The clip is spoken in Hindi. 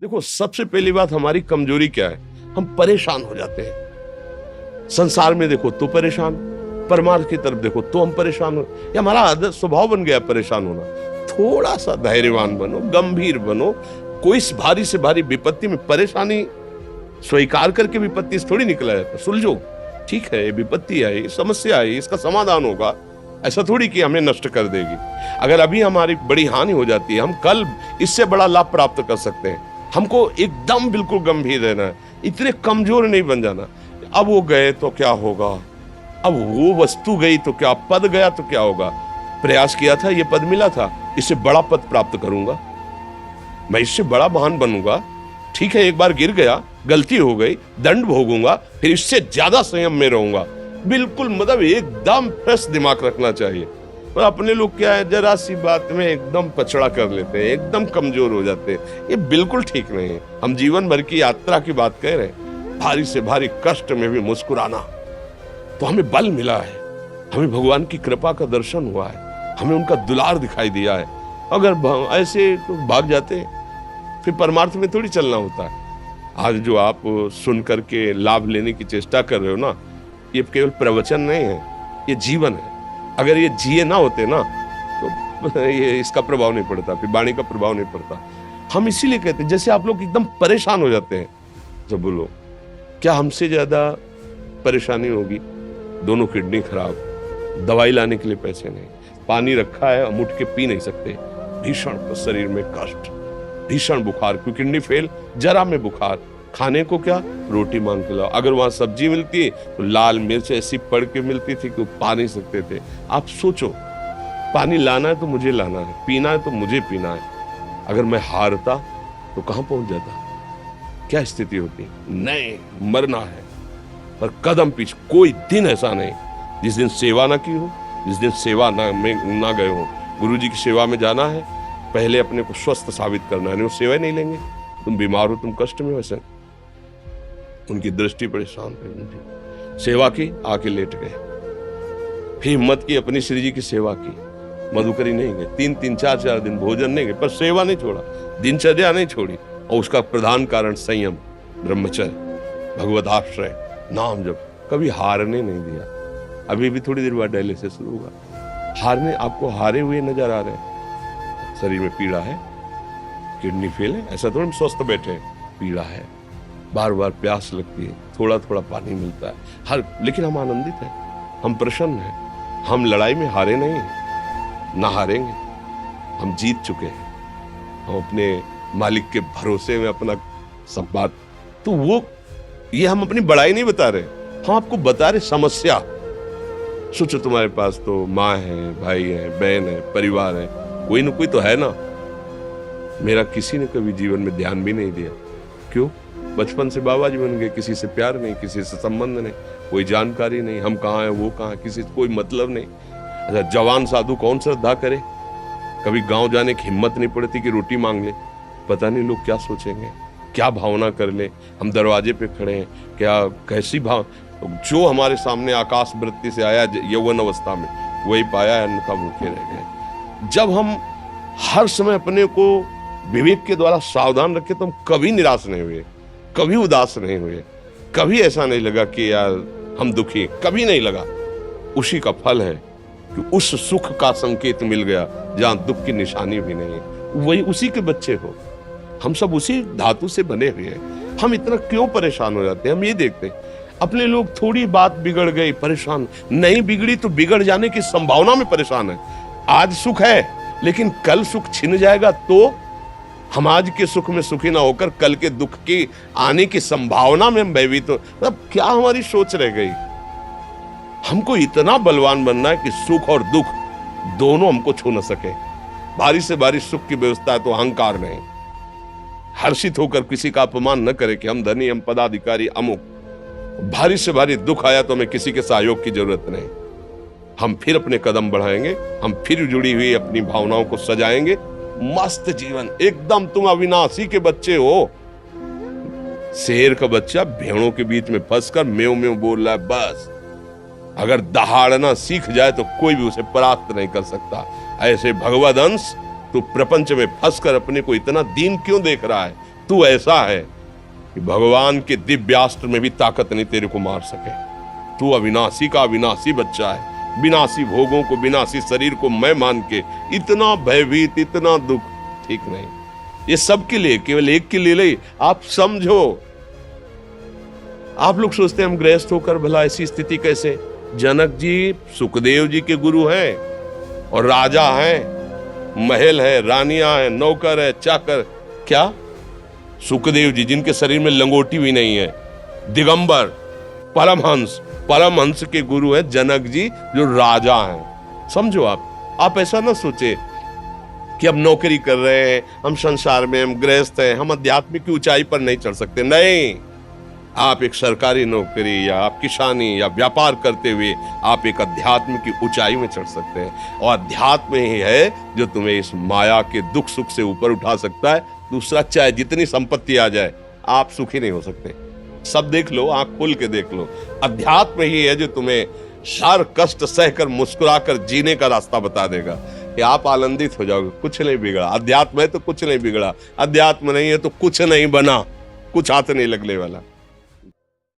देखो, सबसे पहली बात हमारी कमजोरी क्या है, हम परेशान हो जाते हैं। संसार में देखो तो परेशान, परमार्थ की तरफ देखो तो हम परेशान हो, ये हमारा आदत स्वभाव बन गया परेशान होना। थोड़ा सा धैर्यवान बनो, गंभीर बनो। कोई भारी से भारी विपत्ति में परेशानी स्वीकार करके विपत्ति से थोड़ी निकला जाता। सुलझो, ठीक है, ये विपत्ति आई, समस्या आई, इसका समाधान होगा। ऐसा थोड़ी कि हमें नष्ट कर देगी। अगर अभी हमारी बड़ी हानि हो जाती है, हम कल इससे बड़ा लाभ प्राप्त कर सकते हैं। हमको एकदम बिल्कुल गंभीर रहना है, इतने कमजोर नहीं बन जाना। अब वो गए तो क्या होगा, अब वो वस्तु गई तो क्या, पद गया तो क्या होगा। प्रयास किया था, ये पद मिला था, इससे बड़ा पद प्राप्त करूंगा, मैं इससे बड़ा महान बनूंगा। ठीक है, एक बार गिर गया, गलती हो गई, दंड भोगूंगा, फिर इससे ज्यादा संयम में रहूंगा। बिल्कुल, मतलब एकदम फ्रेश दिमाग रखना चाहिए। और अपने लोग क्या है, जरा सी बात में एकदम पछड़ा कर लेते हैं, एकदम कमजोर हो जाते हैं। ये बिल्कुल ठीक नहीं है। हम जीवन भर की यात्रा की बात कह रहे हैं, भारी से भारी कष्ट में भी मुस्कुराना, तो हमें बल मिला है, हमें भगवान की कृपा का दर्शन हुआ है, हमें उनका दुलार दिखाई दिया है। अगर ऐसे तो भाग जाते फिर परमार्थ में थोड़ी चलना होता है। आज जो आप सुन करके लाभ लेने की चेष्टा कर रहे हो ना, ये केवल प्रवचन नहीं है, ये जीवन है। अगर ये जिए ना होते ना तो ये इसका प्रभाव नहीं पड़ता, फिर वाणी का प्रभाव नहीं पड़ता। हम इसीलिए कहते हैं, जैसे आप लोग एकदम परेशान हो जाते हैं, जब बोलो क्या हमसे ज्यादा परेशानी होगी, दोनों किडनी खराब, दवाई लाने के लिए पैसे नहीं, पानी रखा है हम उठ के पी नहीं सकते, भीषण शरीर में कष्ट, भीषण बुखार, क्योंकि किडनी फेल, जरा में बुखार, खाने को क्या, रोटी मांग के लाओ। अगर वहां सब्जी मिलती तो लाल मिर्च ऐसी पड़ के मिलती थी कि पा नहीं सकते थे। आप सोचो, पानी लाना है तो मुझे लाना है, पीना है तो मुझे पीना है। अगर मैं हारता तो कहां पहुंच जाता, क्या स्थिति होती। नहीं, मरना है, पर कदम पीछे। कोई दिन ऐसा नहीं जिस दिन सेवा ना की हो, जिस दिन सेवा ना गए हो। गुरु जी की सेवा में जाना है, पहले अपने को स्वस्थ साबित करना है, नहीं वो सेवा नहीं लेंगे। तुम बीमार हो, तुम कष्ट में हो, ऐसे उनकी दृष्टि बड़ी शांत है। सेवा की, आके लेट गए, फिर हिम्मत की, अपनी श्री जी की सेवा की, मधुकरी नहीं गए, 3-3, 4-4 दिन भोजन नहीं गए, पर सेवा नहीं छोड़ा, दिनचर्या नहीं छोड़ी। और उसका प्रधान कारण संयम, ब्रह्मचर्य, भगवत आश्रय, नाम जप, कभी हारने नहीं दिया। अभी भी थोड़ी देर बाद डायलिसिस शुरू होगा, हारने, आपको हारे हुए नजर आ रहे हैं। शरीर में पीड़ा है, किडनी फेल है, ऐसा थोड़ा स्वस्थ बैठे हैं, पीड़ा है, बार बार प्यास लगती है, थोड़ा थोड़ा पानी मिलता है, लेकिन हम आनंदित हैं, हम प्रसन्न हैं। हम लड़ाई में हारे नहीं हैं, ना हारेंगे, हम जीत चुके हैं। हम अपने मालिक के भरोसे में अपना सब बात, तो वो ये हम अपनी बड़ाई नहीं बता रहे, हम आपको बता रहे समस्या। सोचो, तुम्हारे पास तो माँ है, भाई है, बहन है, परिवार है, कोई ना कोई तो है ना। मेरा किसी ने कभी जीवन में ध्यान भी नहीं दिया, क्यों? बचपन से बाबा जी बन गए, किसी से प्यार नहीं, किसी से संबंध नहीं, कोई जानकारी नहीं, हम कहाँ हैं, वो कहाँ, किसी से कोई मतलब नहीं। अच्छा, जवान साधु कौन श्रद्धा करे? कभी गांव जाने की हिम्मत नहीं पड़ती कि रोटी मांग ले, पता नहीं लोग क्या सोचेंगे, क्या भावना कर ले। हम दरवाजे पे खड़े हैं, क्या कैसी भाव, जो हमारे सामने आकाश वृत्ति से आया यौवन अवस्था में, वही पाया, अन्यथा भूखे रह गए। जब हम हर समय अपने को विवेक के द्वारा सावधान रखे, तो हम कभी निराश नहीं हुए, कभी उदास नहीं हुए, कभी ऐसा नहीं लगा कि यार हम दुखी, कभी नहीं लगा। उसी का फल है कि उस सुख का संकेत मिल गया जहां दुख की निशानी भी नहीं है, वही उसी के बच्चे हो। हम सब उसी धातु से बने हुए हैं। हम इतना क्यों परेशान हो जाते हैं? हम ये देखते हैं, अपने लोग थोड़ी बात बिगड़ गई परेशान, नहीं बिगड़ी तो बिगड़ जाने की संभावना में परेशान है। आज सुख है, लेकिन कल सुख छिन जाएगा, तो हम आज के सुख में सुखी ना होकर कल के दुख की आने की संभावना में हम भयभीत हो। मतलब क्या हमारी सोच रह गई? हमको इतना बलवान बनना है कि सुख और दुख दोनों हमको छू न सके। भारी से भारी सुख की व्यवस्था है तो अहंकार नहीं, हर्षित होकर किसी का अपमान न करे कि हम धनी, हम पदाधिकारी, अमुक। भारी से भारी दुख आया तो हमें किसी के सहयोग की जरूरत नहीं, हम फिर अपने कदम बढ़ाएंगे, हम फिर जुड़ी हुई अपनी भावनाओं को सजाएंगे। मस्त जीवन, एकदम तुम अविनाशी के बच्चे हो। शेर का बच्चा भेड़ों के बीच में फंसकर म्यों म्यों बोल रहा है, बस अगर दहाड़ना सीख जाए तो कोई भी उसे परास्त नहीं कर सकता। ऐसे भगवद अंश, तू प्रपंच में फंसकर अपने को इतना दीन क्यों देख रहा है? तू ऐसा है कि भगवान के दिव्यास्त्र में भी ताकत नहीं तेरे को मार सके। तू अविनाशी का अविनाशी बच्चा है, विनाशी भोगों को, विनाशी शरीर को मैं मान के इतना भयभीत, इतना दुख, ठीक नहीं। ये सबके लिए, केवल एक के लिए नहीं। आप समझो, आप लोग सोचते हैं हम गृहस्थ होकर भला ऐसी स्थिति कैसे। जनक जी सुखदेव जी के गुरु हैं और राजा हैं, महल है, रानियां हैं, नौकर है, चाकर। क्या सुखदेव जी जिनके शरीर में लंगोटी भी नहीं है, दिगंबर, परमहंस, परमहंस के गुरु है जनक जी जो राजा हैं। समझो आप ऐसा ना सोचे कि हम नौकरी कर रहे हैं, हम संसार में, हम गृहस्थ हैं, हम अध्यात्म की ऊंचाई पर नहीं चढ़ सकते। नहीं, आप एक सरकारी नौकरी या आप किसानी या व्यापार करते हुए आप एक अध्यात्म की ऊंचाई में चढ़ सकते हैं। और अध्यात्म ही है जो तुम्हें इस माया के दुख सुख से ऊपर उठा सकता है। दूसरा, चाहे जितनी संपत्ति आ जाए, आप सुखी नहीं हो सकते। सब देख लो, आंख खोल के देख लो, अध्यात्म ही है जो तुम्हें हर कष्ट सहकर मुस्कुराकर जीने का रास्ता बता देगा कि आप आनंदित हो जाओगे। कुछ नहीं बिगड़ा, अध्यात्म है तो कुछ नहीं बिगड़ा, अध्यात्म नहीं है तो कुछ नहीं बना, कुछ हाथ नहीं लगने वाला।